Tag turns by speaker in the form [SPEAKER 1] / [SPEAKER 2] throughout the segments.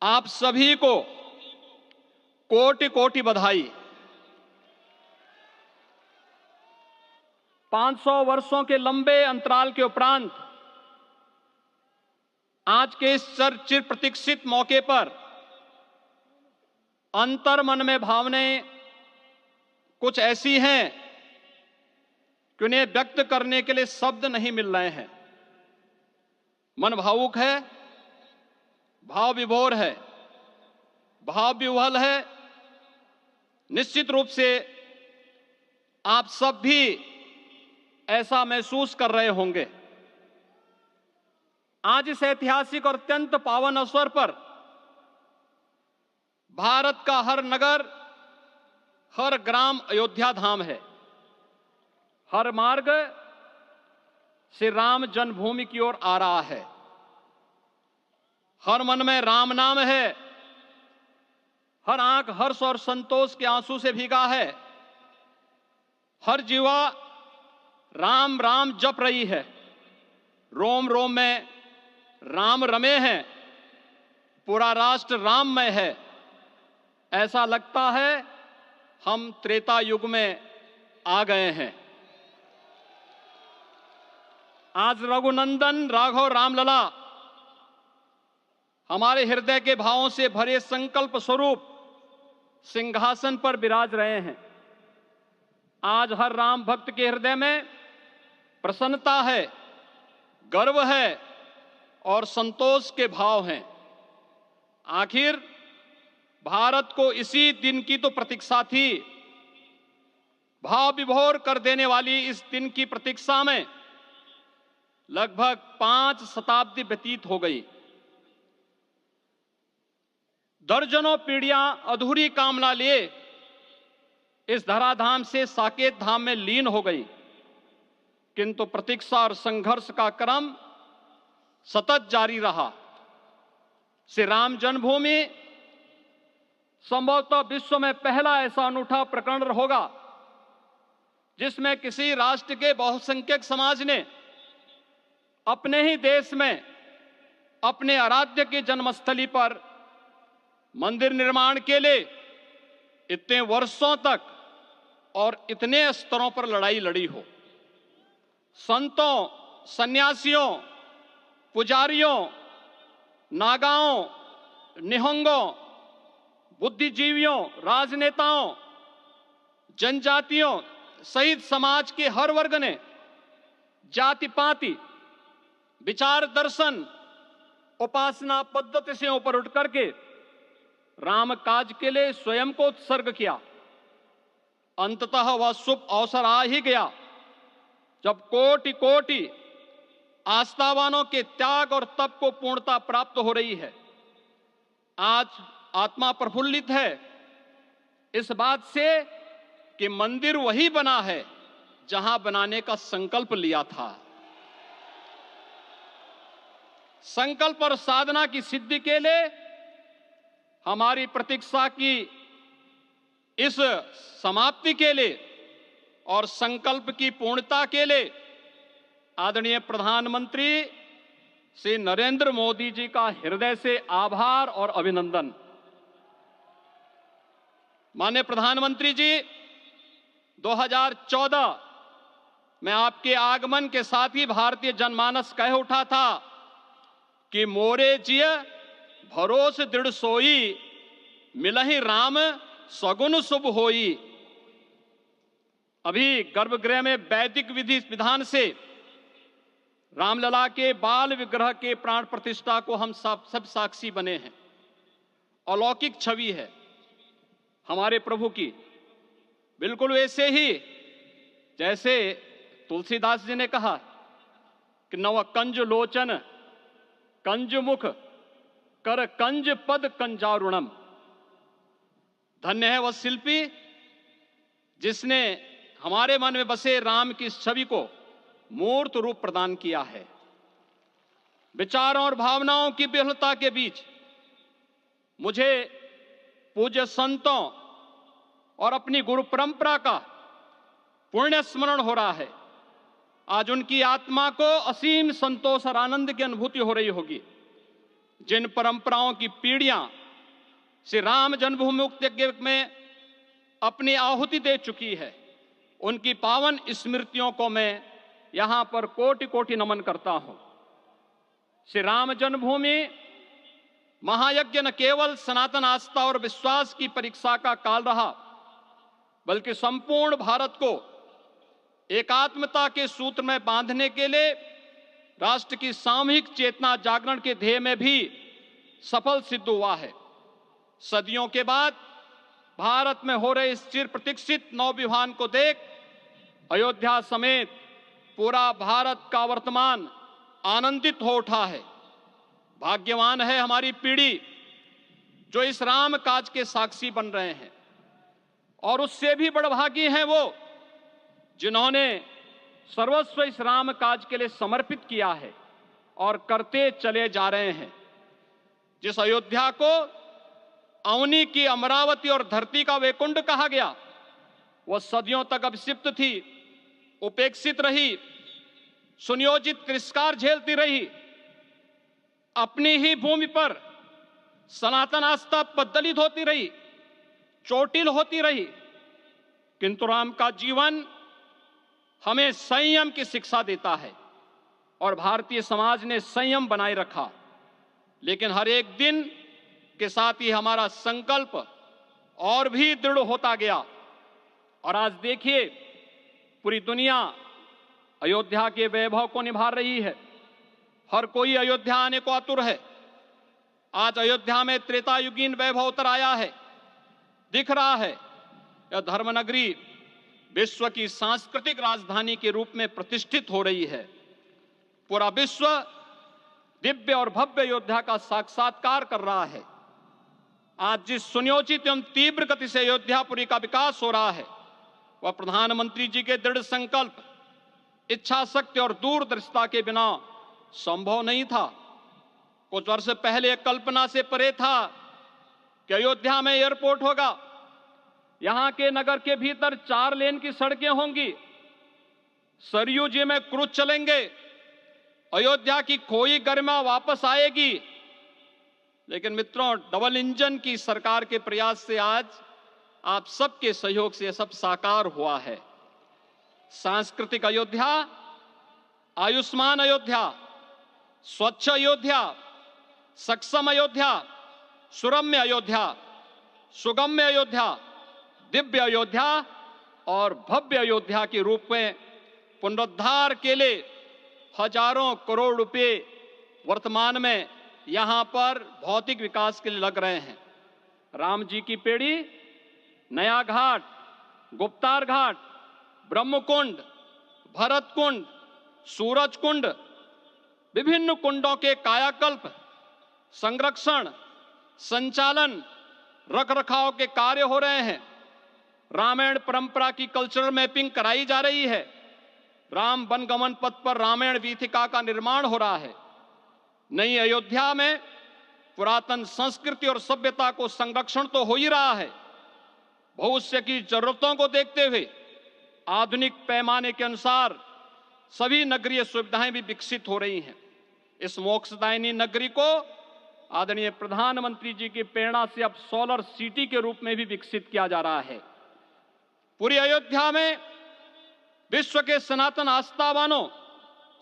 [SPEAKER 1] आप सभी को कोटि कोटि बधाई। 500 वर्षों के लंबे अंतराल के उपरांत आज के इस चिर प्रतीक्षित मौके पर अंतर मन में भावनाएं कुछ ऐसी हैं कि उन्हें व्यक्त करने के लिए शब्द नहीं मिल रहे हैं। मन भावुक है, भाव विभोर है, भाव विह्वल है। निश्चित रूप से आप सब भी ऐसा महसूस कर रहे होंगे। आज इस ऐतिहासिक और अत्यंत पावन अवसर पर भारत का हर नगर, हर ग्राम अयोध्या धाम है। हर मार्ग से राम जन्मभूमि की ओर आ रहा है। हर मन में राम नाम है। हर आंख हर्ष और संतोष के आंसू से भीगा है। हर जीवा राम राम जप रही है। रोम रोम में राम रमे हैं। पूरा राष्ट्र राममय है। ऐसा लगता है हम त्रेता युग में आ गए हैं। आज रघुनंदन राघव रामलला हमारे हृदय के भावों से भरे संकल्प स्वरूप सिंहासन पर विराज रहे हैं। आज हर राम भक्त के हृदय में प्रसन्नता है, गर्व है और संतोष के भाव हैं। आखिर भारत को इसी दिन की तो प्रतीक्षा थी। भाव विभोर कर देने वाली इस दिन की प्रतीक्षा में लगभग 5 शताब्दी व्यतीत हो गई। दर्जनों पीढ़ियां अधूरी कामना लिए इस धराधाम से साकेत धाम में लीन हो गई, किंतु प्रतीक्षा और संघर्ष का क्रम सतत जारी रहा। श्री राम जन्मभूमि संभवतः विश्व में पहला ऐसा अनूठा प्रकरण होगा जिसमें किसी राष्ट्र के बहुसंख्यक समाज ने अपने ही देश में अपने आराध्य की जन्मस्थली पर मंदिर निर्माण के लिए इतने वर्षों तक और इतने स्तरों पर लड़ाई लड़ी हो। संतों, सन्यासियों, पुजारियों, नागाओं, निहंगों, बुद्धिजीवियों, राजनेताओं, जनजातियों सहित समाज के हर वर्ग ने जाति पाति, विचार दर्शन, उपासना पद्धति से ऊपर उठ करके राम काज के लिए स्वयं को उत्सर्ग किया। अंततः वह शुभ अवसर आ ही गया जब कोटि कोटि आस्थावानों के त्याग और तप को पूर्णता प्राप्त हो रही है। आज आत्मा प्रफुल्लित है इस बात से कि मंदिर वही बना है जहां बनाने का संकल्प लिया था। संकल्प और साधना की सिद्धि के लिए हमारी प्रतीक्षा की इस समाप्ति के लिए और संकल्प की पूर्णता के लिए आदरणीय प्रधानमंत्री श्री नरेंद्र मोदी जी का हृदय से आभार और अभिनंदन। माननीय प्रधानमंत्री जी, 2014 में आपके आगमन के साथ ही भारतीय जनमानस कह उठा था कि मोरे जिय भरोस दृढ़ सोई, मिलहि राम सगुन शुभ होई। अभी गर्भगृह में वैदिक विधि विधान से रामलला के बाल विग्रह के प्राण प्रतिष्ठा को हम सब साक्षी बने हैं। अलौकिक छवि है हमारे प्रभु की, बिल्कुल वैसे ही जैसे तुलसीदास जी ने कहा कि नव कंज लोचन कंज मुख कर कंज पद कंजारुणम। धन्य है वह शिल्पी जिसने हमारे मन में बसे राम की छवि को मूर्त रूप प्रदान किया है। विचारों और भावनाओं की विहलता के बीच मुझे पूज्य संतों और अपनी गुरु परंपरा का पुण्य स्मरण हो रहा है। आज उनकी आत्मा को असीम संतोष और आनंद की अनुभूति हो रही होगी जिन परंपराओं की पीढ़ियां श्री राम जन्मभूमि यज्ञ में अपनी आहुति दे चुकी है, उनकी पावन स्मृतियों को मैं यहां पर कोटि कोटि नमन करता हूं। श्री राम जन्मभूमि महायज्ञ न केवल सनातन आस्था और विश्वास की परीक्षा का काल रहा, बल्कि संपूर्ण भारत को एकात्मता के सूत्र में बांधने के लिए राष्ट्र की सामूहिक चेतना जागरण के ध्येय में भी सफल सिद्ध हुआ है। सदियों के बाद भारत में हो रहे इस चिर प्रतीक्षित नवविवाह को देख अयोध्या समेत पूरा भारत का वर्तमान आनंदित हो उठा है। भाग्यवान है हमारी पीढ़ी जो इस राम काज के साक्षी बन रहे हैं, और उससे भी बड़भागी हैं वो जिन्होंने सर्वस्व इस राम काज के लिए समर्पित किया है और करते चले जा रहे हैं। जिस अयोध्या को अवनी की अमरावती और धरती का वैकुंठ कहा गया, वह सदियों तक अभिषिप्त थी, उपेक्षित रही, सुनियोजित तिरस्कार झेलती रही। अपनी ही भूमि पर सनातन आस्था पद्दलित होती रही, चोटिल होती रही, किंतु राम का जीवन हमें संयम की शिक्षा देता है और भारतीय समाज ने संयम बनाए रखा। लेकिन हर एक दिन के साथ ही हमारा संकल्प और भी दृढ़ होता गया, और आज देखिए पूरी दुनिया अयोध्या के वैभव को निभा रही है। हर कोई अयोध्या आने को आतुर है। आज अयोध्या में त्रेतायुगीन वैभव उतर आया है, दिख रहा है। यह धर्मनगरी विश्व की सांस्कृतिक राजधानी के रूप में प्रतिष्ठित हो रही है। पूरा विश्व दिव्य और भव्य अयोध्या का साक्षात्कार कर रहा है। आज जिस सुनियोजित एवं तीव्र गति से अयोध्यापुरी का विकास हो रहा है, वह प्रधानमंत्री जी के दृढ़ संकल्प, इच्छा शक्ति और दूरदर्शिता के बिना संभव नहीं था। कुछ वर्ष पहले कल्पना से परे था कि अयोध्या में एयरपोर्ट होगा, यहां के नगर के भीतर 4 लेन की सड़कें होंगी, सरयू जी में क्रूज चलेंगे, अयोध्या की खोई गरिमा वापस आएगी। लेकिन मित्रों, डबल इंजन की सरकार के प्रयास से आज आप सबके सहयोग से यह सब साकार हुआ है। सांस्कृतिक अयोध्या, आयुष्मान अयोध्या, स्वच्छ अयोध्या, सक्षम अयोध्या, सुरम्य अयोध्या, सुगम्य अयोध्या, दिव्य अयोध्या और भव्य अयोध्या के रूप में पुनरुद्धार के लिए हजारों करोड़ रुपए वर्तमान में यहां पर भौतिक विकास के लिए लग रहे हैं। राम जी की पेड़ी, नया घाट, गुप्तार घाट, ब्रह्मकुंड, भरत कुंड, सूरज कुंड, विभिन्न कुंडों के कायाकल्प, संरक्षण, संचालन, रखरखाव के कार्य हो रहे हैं। रामायण परंपरा की कल्चरल मैपिंग कराई जा रही है। राम वनगमन पथ पर रामायण वीथिका का निर्माण हो रहा है। नई अयोध्या में पुरातन संस्कृति और सभ्यता को संरक्षण तो हो ही रहा है, भविष्य की जरूरतों को देखते हुए आधुनिक पैमाने के अनुसार सभी नगरीय सुविधाएं भी विकसित हो रही हैं। इस मोक्षदायिनी नगरी को आदरणीय प्रधानमंत्री जी की प्रेरणा से अब सोलर सिटी के रूप में भी विकसित किया जा रहा है। पूरी अयोध्या में विश्व के सनातन आस्थावानों,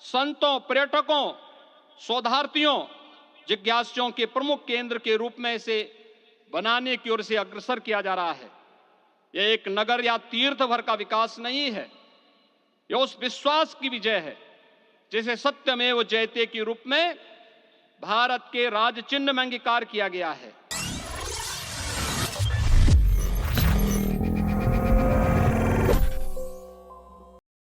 [SPEAKER 1] संतों, पर्यटकों, शोधार्थियों, जिज्ञासुओं के प्रमुख केंद्र के रूप में इसे बनाने की ओर से अग्रसर किया जा रहा है। यह एक नगर या तीर्थ भर का विकास नहीं है, यह उस विश्वास की विजय है जिसे सत्यमेव जयते के रूप में भारत के राज चिन्ह में अंगीकार किया गया है।